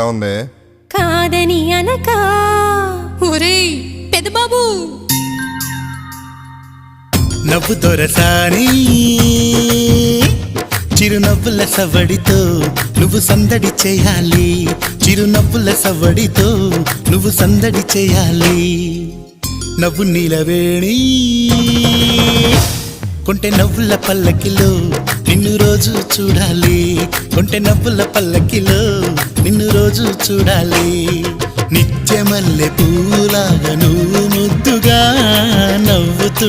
ఎలా ఉంది? కాదని అనక ఒరేయ్ పెదబాబు నవ్వు దొరసాని చిరునవ్వుల సవడితో నువ్వు సందడి చేయాలి, చిరునవ్వుల సవడితో నువ్వు సందడి చేయాలి. నవ్వు నీలవేణి కొంటె నవ్వుల పల్లకిలో నిన్ను రోజు చూడాలి, కొంటె నవ్వుల పల్లకిలో నిన్ను రోజు చూడాలి. నిత్యమల్లె పూలాగా నువ్వు ముద్దుగా నవ్వుతూ